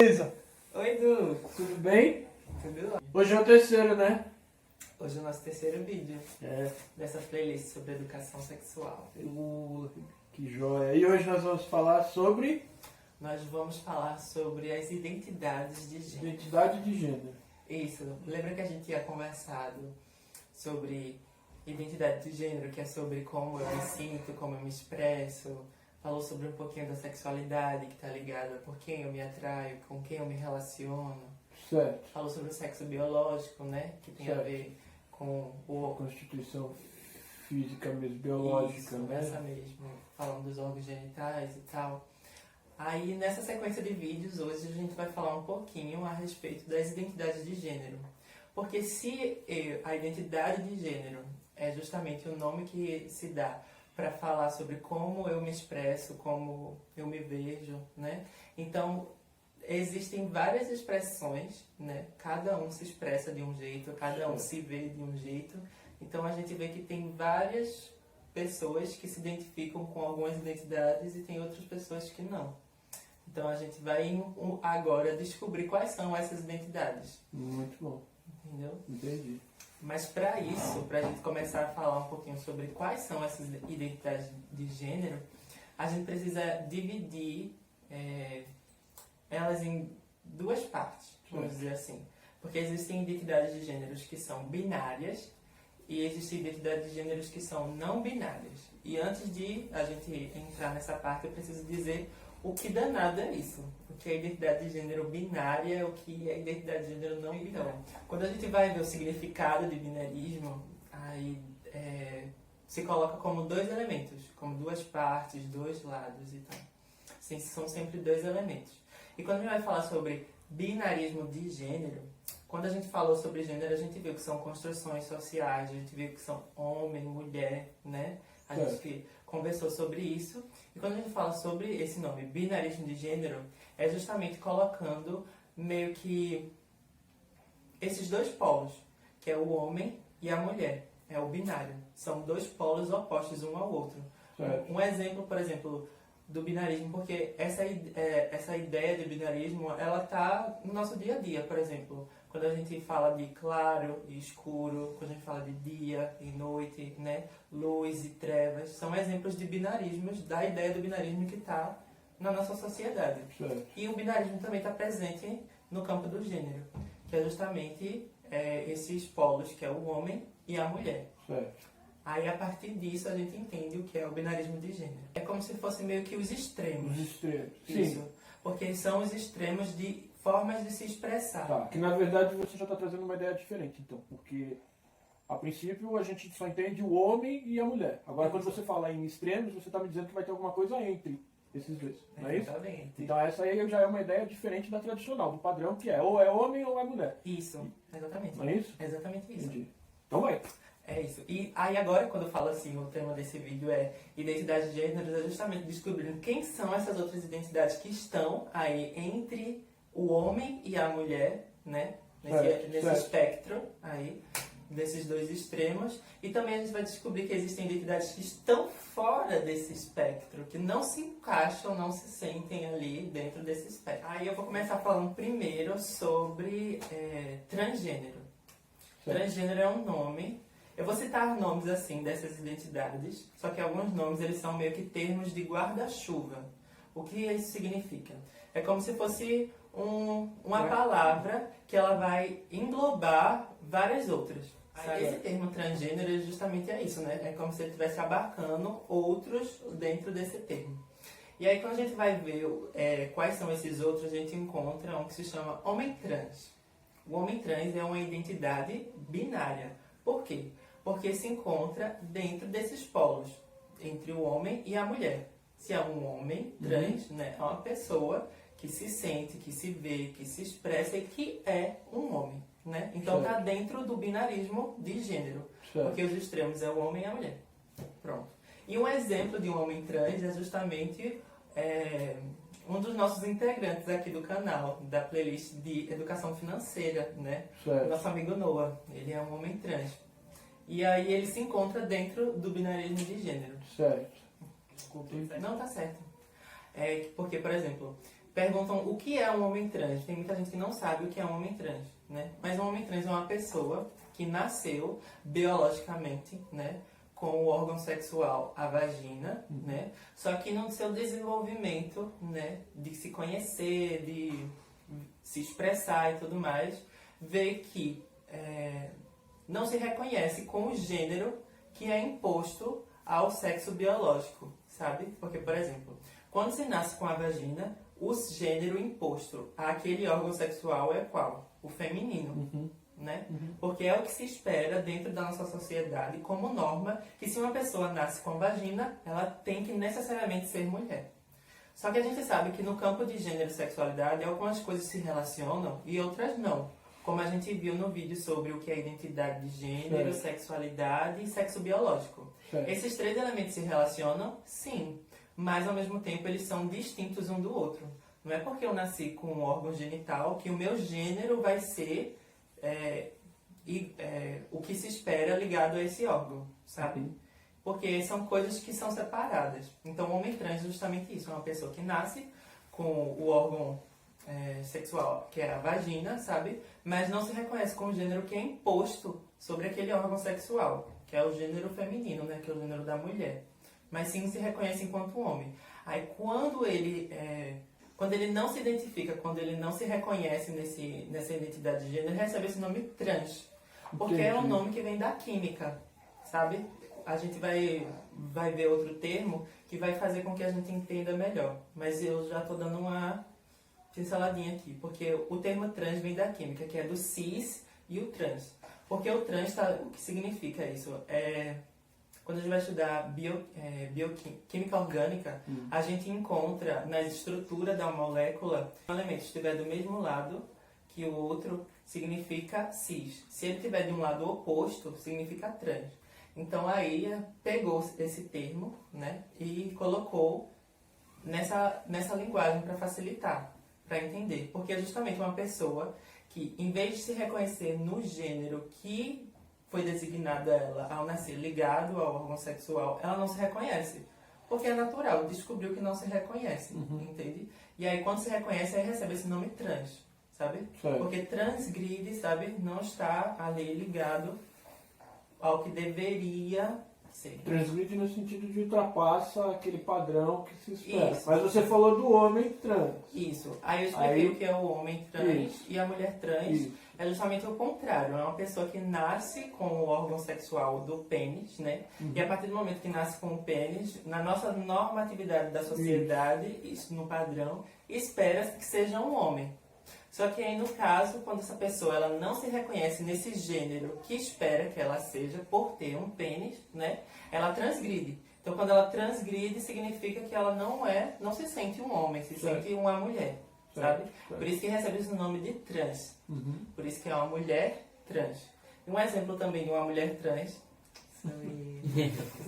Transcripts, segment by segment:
Beleza. Oi, Du! Tudo bem? Tudo bom? Hoje é o terceiro, né? Hoje é o nosso terceiro vídeo É. dessa playlist sobre educação sexual. Que joia. E hoje nós vamos falar sobre Nós vamos falar sobre as identidades de gênero. identidade de gênero. Isso, lembra que a gente tinha conversado sobre identidade de gênero, que é sobre como eu me sinto, como eu me expresso. Falou sobre um pouquinho da sexualidade, que está ligada por quem eu me atraio, com quem eu me relaciono. Certo. Falou sobre o sexo biológico, né? Que tem Certo. a ver com A o constituição física mesmo, biológica, Isso, né? essa mesmo, falando dos órgãos genitais e tal. Aí nessa sequência de vídeos hoje a gente vai falar um pouquinho a respeito das identidades de gênero. Porque se a identidade de gênero é justamente o nome que se dá para falar sobre como eu me expresso, como eu me vejo, né? Então existem várias expressões, né? Cada um se expressa de um jeito, cada um se vê de um jeito. Então a gente vê que tem várias pessoas que se identificam com algumas identidades e tem outras pessoas que não. Então a gente vai agora descobrir quais são essas identidades, Muito bom. entendeu? Entendi. Mas para isso, para a gente começar a falar um pouquinho sobre quais são essas identidades de gênero, a gente precisa dividir elas em duas partes, vamos dizer assim. Porque existem identidades de gêneros que são binárias e existem identidades de gêneros que são não binárias. E antes de a gente entrar nessa parte, eu preciso dizer o que danado é isso. O que é identidade de gênero binária, o que é identidade de gênero não binária. Quando a gente vai ver o significado de binarismo, aí se coloca como dois elementos, como duas partes, dois lados e tal. Sim, são sempre dois elementos. E quando a gente vai falar sobre binarismo de gênero, quando a gente falou sobre gênero, a gente viu que são construções sociais, a gente viu que são homem, mulher, né? A gente conversou sobre isso. E quando a gente fala sobre esse nome, binarismo de gênero, é justamente colocando meio que esses dois polos, que é o homem e a mulher. É o binário. São dois polos opostos um ao outro. Certo. Um exemplo, por exemplo, do binarismo, porque essa ideia de binarismo, ela está no nosso dia a dia, por exemplo. Quando a gente fala de claro e escuro, quando a gente fala de dia e noite, né? Luz e trevas, são exemplos de binarismos, da ideia do binarismo que está na nossa sociedade. Certo. E o binarismo também está presente no campo do gênero, que é justamente esses polos, que é o homem e a mulher. Certo. Aí, a partir disso, a gente entende o que é o binarismo de gênero. É como se fossem meio que os extremos. Os extremos. Isso. Sim. Porque são os extremos de formas de se expressar. Tá. Que na verdade você já está trazendo uma ideia diferente, então. Porque a princípio a gente só entende o homem e a mulher. Agora quando você fala em extremos, você está me dizendo que vai ter alguma coisa entre esses dois. Não é isso? Exatamente. Então essa aí já é uma ideia diferente da tradicional, do padrão que é ou é homem ou é mulher. Isso, exatamente. Não é isso? Exatamente isso. Entendi. Então vai. É isso. E aí agora, quando eu falo assim, o tema desse vídeo é identidade de gêneros, é justamente descobrindo quem são essas outras identidades que estão aí entre o homem e a mulher, né? Nesse Certo. espectro aí, desses dois extremos. E também a gente vai descobrir que existem identidades que estão fora desse espectro, que não se encaixam, não se sentem ali dentro desse espectro. Aí eu vou começar falando primeiro sobre transgênero. Certo. Transgênero é um nome. Eu vou citar nomes assim dessas identidades, só que alguns nomes eles são meio que termos de guarda-chuva. O que isso significa? É como se fosse uma palavra que ela vai englobar várias outras. Aí, esse termo transgênero justamente é isso, né? É como se ele estivesse abarcando outros dentro desse termo. E aí quando a gente vai ver quais são esses outros, a gente encontra um que se chama homem trans. O homem trans é uma identidade binária. Por quê? Porque se encontra dentro desses polos, entre o homem e a mulher. Se é um homem trans, né, é uma pessoa que se sente, que se vê, que se expressa e que é um homem, né? Então está dentro do binarismo de gênero, porque os extremos é o homem e a mulher. Pronto. E um exemplo de um homem trans é justamente um dos nossos integrantes aqui do canal, da playlist de educação financeira, né? Certo. Nosso amigo Noah, ele é um homem trans. E aí ele se encontra dentro do binarismo de gênero. Certo. Desculpa. Não, tá certo. Porque, por exemplo, perguntam o que é um homem trans. Tem muita gente que não sabe o que é um homem trans, né? Mas um homem trans é uma pessoa que nasceu biologicamente, né, com o órgão sexual, a vagina, né? Só que no seu desenvolvimento, né, de se conhecer, de se expressar e tudo mais, vê que não se reconhece com o gênero que é imposto ao sexo biológico, sabe? Porque, por exemplo, quando se nasce com a vagina, o gênero imposto àquele órgão sexual é qual? O feminino, né? Porque é o que se espera dentro da nossa sociedade como norma, que se uma pessoa nasce com vagina, ela tem que necessariamente ser mulher. Só que a gente sabe que no campo de gênero e sexualidade, algumas coisas se relacionam e outras não. Como a gente viu no vídeo sobre o que é identidade de gênero, sexualidade e sexo biológico. Esses três elementos se relacionam? Sim. Mas ao mesmo tempo eles são distintos um do outro. Não é porque eu nasci com um órgão genital que o meu gênero vai ser o que se espera ligado a esse órgão, sabe? Porque são coisas que são separadas. Então o homem trans é justamente isso, é uma pessoa que nasce com o órgão sexual, que é a vagina, sabe? Mas não se reconhece com o gênero que é imposto sobre aquele órgão sexual, que é o gênero feminino, né? Que é o gênero da mulher. Mas sim se reconhece enquanto homem. Aí quando ele não se identifica, quando ele não se reconhece nessa identidade de gênero, ele recebe esse nome trans. Porque é um nome que vem da química, sabe? A gente vai ver outro termo que vai fazer com que a gente entenda melhor. Mas eu já estou dando uma pinceladinha aqui. Porque o termo trans vem da química, que é do cis e o trans. Porque o trans, o que significa isso? Quando a gente vai estudar bioquímica orgânica, a gente encontra na estrutura da molécula, se um elemento estiver do mesmo lado que o outro, significa cis. Se ele estiver de um lado oposto, significa trans. Então aí pegou esse termo, né, e colocou nessa linguagem para facilitar, para entender. Porque é justamente uma pessoa que, em vez de se reconhecer no gênero que foi designado a ela ao nascer ligado ao órgão sexual, ela não se reconhece. Porque é natural, descobriu que não se reconhece, entende? E aí quando se reconhece, aí recebe esse nome trans, sabe? Porque transgride, sabe? Não está ali ligado ao que deveria ser. Transgride no sentido de ultrapassa aquele padrão que se espera. Isso. Mas você falou do homem trans. Isso. Aí eu expliquei o que é o homem trans e a mulher trans. Isso. É justamente o contrário. É uma pessoa que nasce com o órgão sexual do pênis, né? E a partir do momento que nasce com o pênis, na nossa normatividade da sociedade, isso no padrão, espera-se que seja um homem. Só que aí, no caso, quando essa pessoa ela não se reconhece nesse gênero que espera que ela seja por ter um pênis, né? Ela transgride. Então, quando ela transgride, significa que ela não se sente um homem, se sente uma mulher, sabe? Por isso que recebe esse nome de trans. Por isso que é uma mulher trans. E um exemplo também de uma mulher trans.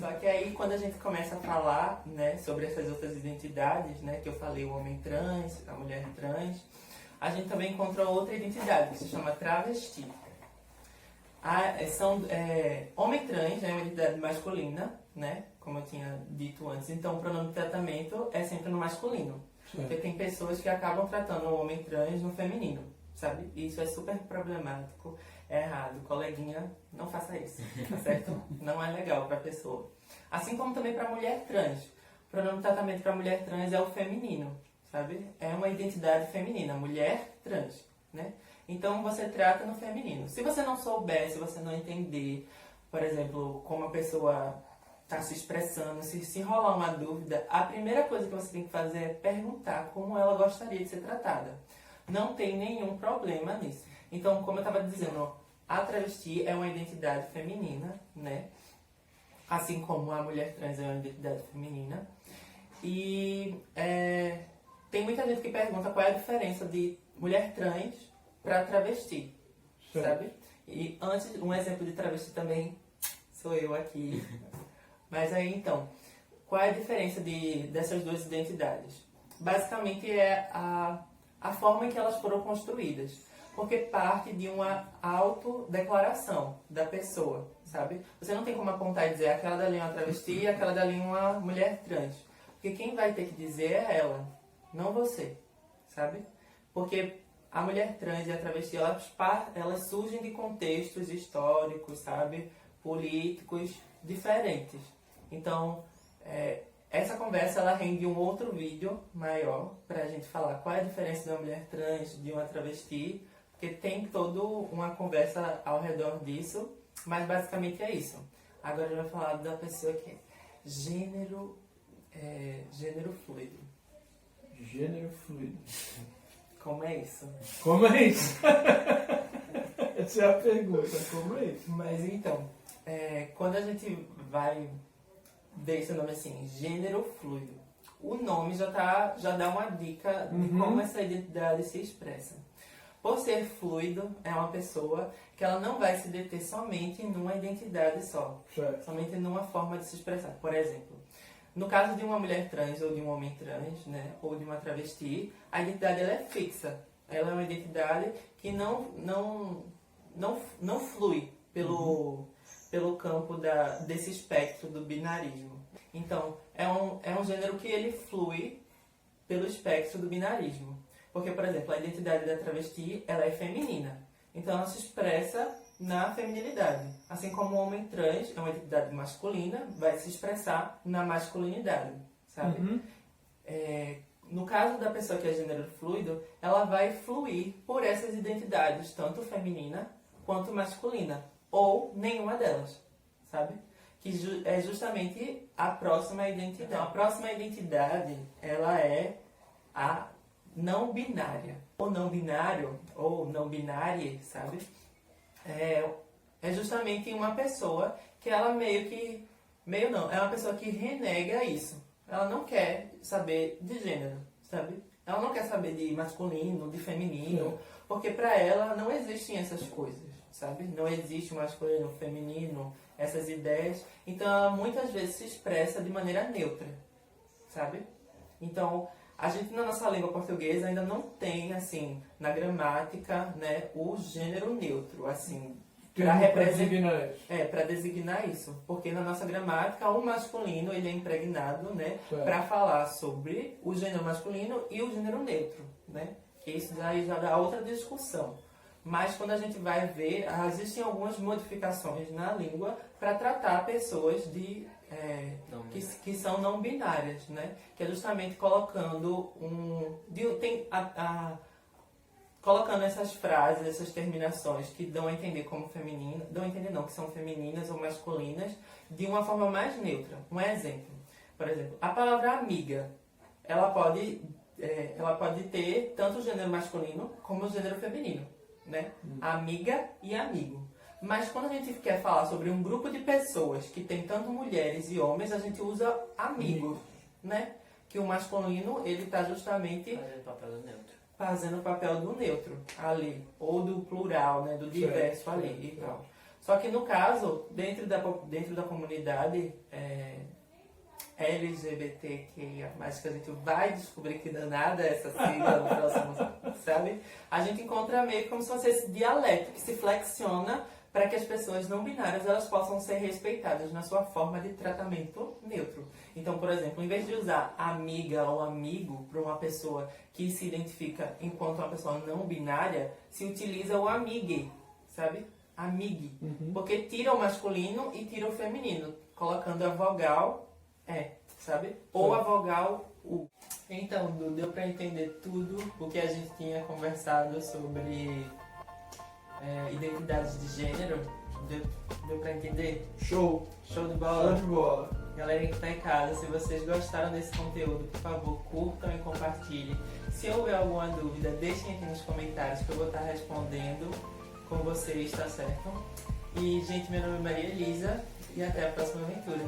Só que aí, quando a gente começa a falar, né, sobre essas outras identidades, né, que eu falei, o homem trans, a mulher trans, a gente também encontra outra identidade, que se chama travesti. Homem trans é uma identidade masculina, né? Como eu tinha dito antes. Então, o pronome de tratamento é sempre no masculino. Porque tem pessoas que acabam tratando o homem trans no feminino, sabe? E isso é super problemático, é errado. Coleguinha, não faça isso, tá certo? Não é legal para a pessoa. Assim como também para a mulher trans. O pronome de tratamento para a mulher trans é o feminino. Sabe? É uma identidade feminina, mulher trans, né? Então você trata no feminino. Se você não souber, se você não entender, por exemplo, como a pessoa está se expressando, se rolar uma dúvida, a primeira coisa que você tem que fazer é perguntar como ela gostaria de ser tratada. Não tem nenhum problema nisso. Então, como eu estava dizendo, a travesti é uma identidade feminina, né? Assim como a mulher trans é uma identidade feminina. E tem muita gente que pergunta qual é a diferença de mulher trans para travesti, sabe? E antes, um exemplo de travesti também sou eu aqui. Mas aí, então, qual é a diferença dessas duas identidades? Basicamente é a forma em que elas foram construídas. Porque parte de uma autodeclaração da pessoa, sabe? Você não tem como apontar e dizer aquela dali é uma travesti e aquela dali é uma mulher trans. Porque quem vai ter que dizer é ela, não você, sabe? Porque a mulher trans e a travesti, elas surgem de contextos históricos, sabe? Políticos diferentes. Então, essa conversa ela rende um outro vídeo maior pra gente falar qual é a diferença de uma mulher trans de uma travesti, porque tem toda uma conversa ao redor disso, mas basicamente é isso. Agora a gente vai falar da pessoa que é gênero fluido. Gênero fluido. Como é isso? Como é isso? Essa é a pergunta, como é isso? Mas então, quando a gente vai ver esse nome assim, gênero fluido, o nome já dá uma dica de como essa identidade se expressa. Por ser fluido, é uma pessoa que ela não vai se deter somente numa identidade só, Certo. somente numa forma de se expressar. Por exemplo, no caso de uma mulher trans ou de um homem trans, né, ou de uma travesti, a identidade ela é fixa. Ela é uma identidade que não flui pelo campo desse espectro do binarismo. Então, é um gênero que ele flui pelo espectro do binarismo. Porque, por exemplo, a identidade da travesti ela é feminina. Então, ela se expressa na feminilidade. Assim como o homem trans é uma identidade masculina, vai se expressar na masculinidade, sabe? No caso da pessoa que é gênero fluido, ela vai fluir por essas identidades, tanto feminina quanto masculina, ou nenhuma delas, sabe? Que é justamente a próxima identidade. Então, a próxima identidade, ela é a não binária. O não binário, ou não binária, sabe? É justamente uma pessoa que ela é uma pessoa que renega isso. Ela não quer saber de gênero, sabe? Ela não quer saber de masculino, de feminino, porque pra ela não existem essas coisas, sabe? Não existe masculino, feminino, essas ideias. Então ela muitas vezes se expressa de maneira neutra, sabe? Então, a gente na nossa língua portuguesa ainda não tem, assim, na gramática, né, o gênero neutro, assim, para designar isso. Porque na nossa gramática, o masculino, ele é impregnado, né, para falar sobre o gênero masculino e o gênero neutro, né? Que isso daí já dá outra discussão. Mas quando a gente vai ver, existem algumas modificações na língua para tratar pessoas que são não binárias, né? Que é justamente colocando colocando essas frases, essas terminações que dão a entender como feminina, dão a entender não, que são femininas ou masculinas, de uma forma mais neutra. Um exemplo, por exemplo, a palavra amiga, ela pode ter tanto o gênero masculino como o gênero feminino, né? Amiga e amigo. Mas quando a gente quer falar sobre um grupo de pessoas que tem tanto mulheres e homens, a gente usa amigo, né? Que o masculino, ele está justamente fazendo o papel do neutro ali, ou do plural, né? Do diverso ali e tal. Só que no caso, dentro da comunidade LGBTQIA+, que a gente vai descobrir que danada essa sigla no próximo, sabe? A gente encontra meio como se fosse esse dialeto que se flexiona para que as pessoas não binárias elas possam ser respeitadas na sua forma de tratamento neutro. Então, por exemplo, em vez de usar amiga ou amigo para uma pessoa que se identifica enquanto uma pessoa não binária, se utiliza o amigue, sabe? Amigue. Porque tira o masculino e tira o feminino, colocando a vogal sabe? Ou a vogal U. Então, deu para entender tudo o que a gente tinha conversado sobre identidades de gênero? Deu pra entender? Show! Show de bola! Show de bola! Galera que tá em casa, se vocês gostaram desse conteúdo, por favor, curtam e compartilhem. Se houver alguma dúvida, deixem aqui nos comentários que eu vou estar respondendo com vocês, tá certo? E, gente, meu nome é Maria Elisa e até a próxima aventura.